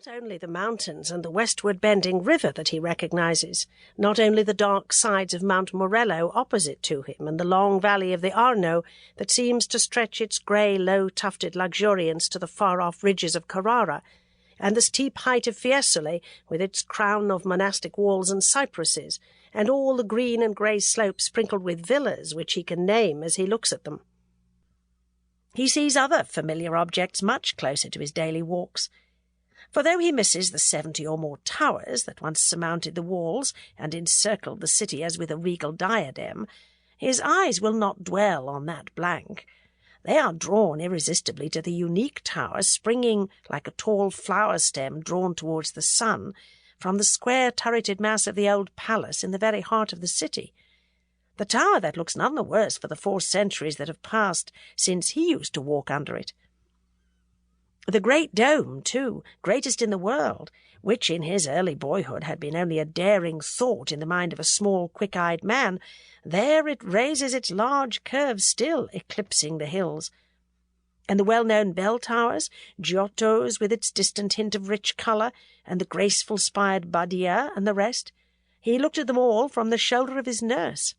not only the mountains and the westward-bending river that he recognizes, not only the dark sides of Mount Morello opposite to him and the long valley of the Arno that seems to stretch its grey, low-tufted luxuriance to the far-off ridges of Carrara, and the steep height of Fiesole with its crown of monastic walls and cypresses, and all the green and grey slopes sprinkled with villas which he can name as he looks at them. He sees other familiar objects much closer to his daily walks, for though he misses the 70 or more towers that once surmounted the walls and encircled the city as with a regal diadem, his eyes will not dwell on that blank. They are drawn irresistibly to the unique tower springing like a tall flower stem drawn towards the sun from the square turreted mass of the old palace in the very heart of the city, the tower that looks none the worse for the 4 centuries that have passed since he used to walk under it. The great dome, too, greatest in the world, which in his early boyhood had been only a daring thought in the mind of a small, quick-eyed man, there it raises its large curves still, eclipsing the hills. And the well-known bell-towers, Giotto's with its distant hint of rich colour, and the graceful spired Badia and the rest, he looked at them all from the shoulder of his nurse.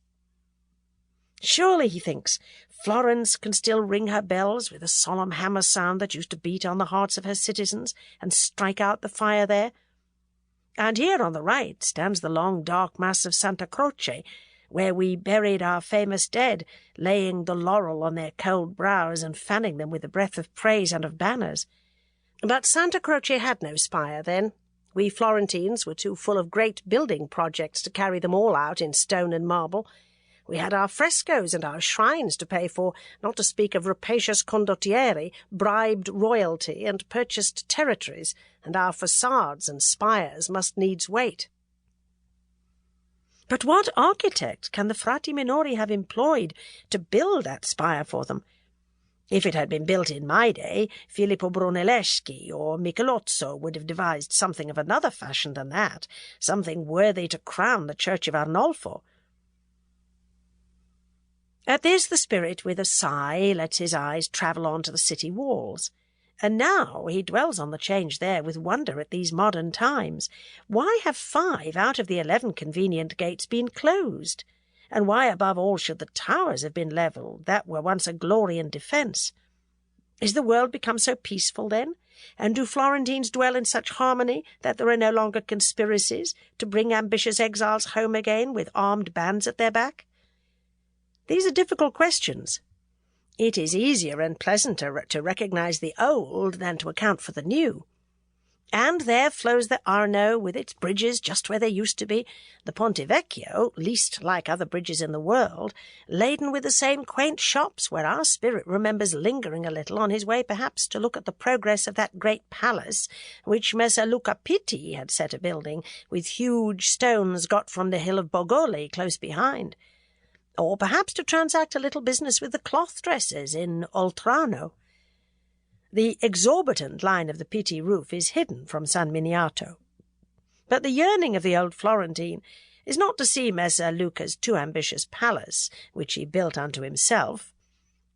Surely, he thinks, Florence can still ring her bells with the solemn hammer sound that used to beat on the hearts of her citizens and strike out the fire there. And here on the right stands the long dark mass of Santa Croce, where we buried our famous dead, laying the laurel on their cold brows and fanning them with the breath of praise and of banners. But Santa Croce had no spire then. We Florentines were too full of great building projects to carry them all out in stone and marble. We had our frescoes and our shrines to pay for, not to speak of rapacious condottieri, bribed royalty and purchased territories, and our facades and spires must needs wait. But what architect can the Frati Minori have employed to build that spire for them? If it had been built in my day, Filippo Brunelleschi or Michelozzo would have devised something of another fashion than that, something worthy to crown the church of Arnolfo. At this the spirit, with a sigh, lets his eyes travel on to the city walls. And now he dwells on the change there with wonder at these modern times. Why have 5 out of the 11 convenient gates been closed? And why, above all, should the towers have been levelled that were once a glory and defence? Is the world become so peaceful, then? And do Florentines dwell in such harmony that there are no longer conspiracies to bring ambitious exiles home again with armed bands at their back? These are difficult questions. It is easier and pleasanter to recognize the old than to account for the new. And there flows the Arno with its bridges just where they used to be, the Ponte Vecchio, least like other bridges in the world, laden with the same quaint shops where our spirit remembers lingering a little on his way perhaps to look at the progress of that great palace which Messer Luca Pitti had set a-building, with huge stones got from the hill of Bogoli close behind. Or perhaps to transact a little business with the cloth-dressers in Oltrarno. The exorbitant line of the Pitti roof is hidden from San Miniato. But the yearning of the old Florentine is not to see Messer Luca's too ambitious palace, which he built unto himself.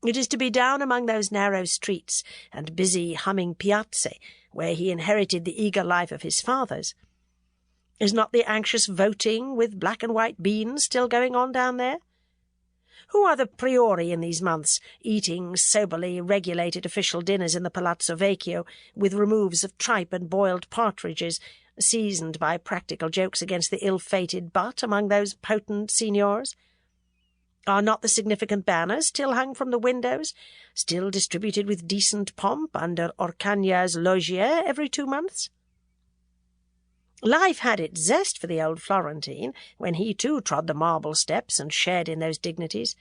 It is to be down among those narrow streets and busy humming piazze, where he inherited the eager life of his fathers. Is not the anxious voting with black and white beans still going on down there? Who are the priori in these months, eating soberly regulated official dinners in the Palazzo Vecchio, with removes of tripe and boiled partridges, seasoned by practical jokes against the ill-fated butt among those potent signors? Are not the significant banners still hung from the windows, still distributed with decent pomp under Orcagna's Logier every 2 months? Life had its zest for the old Florentine when he too trod the marble steps and shared in those dignities.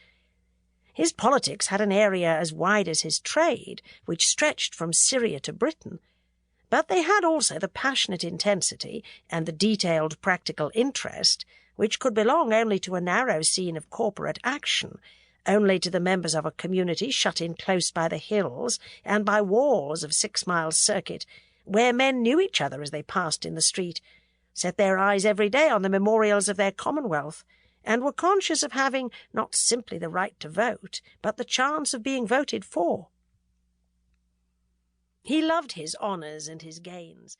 His politics had an area as wide as his trade, which stretched from Syria to Britain, but they had also the passionate intensity and the detailed practical interest which could belong only to a narrow scene of corporate action, only to the members of a community shut in close by the hills and by walls of 6 miles circuit, where men knew each other as they passed in the street, set their eyes every day on the memorials of their commonwealth, and were conscious of having not simply the right to vote, but the chance of being voted for. He loved his honours and his gains.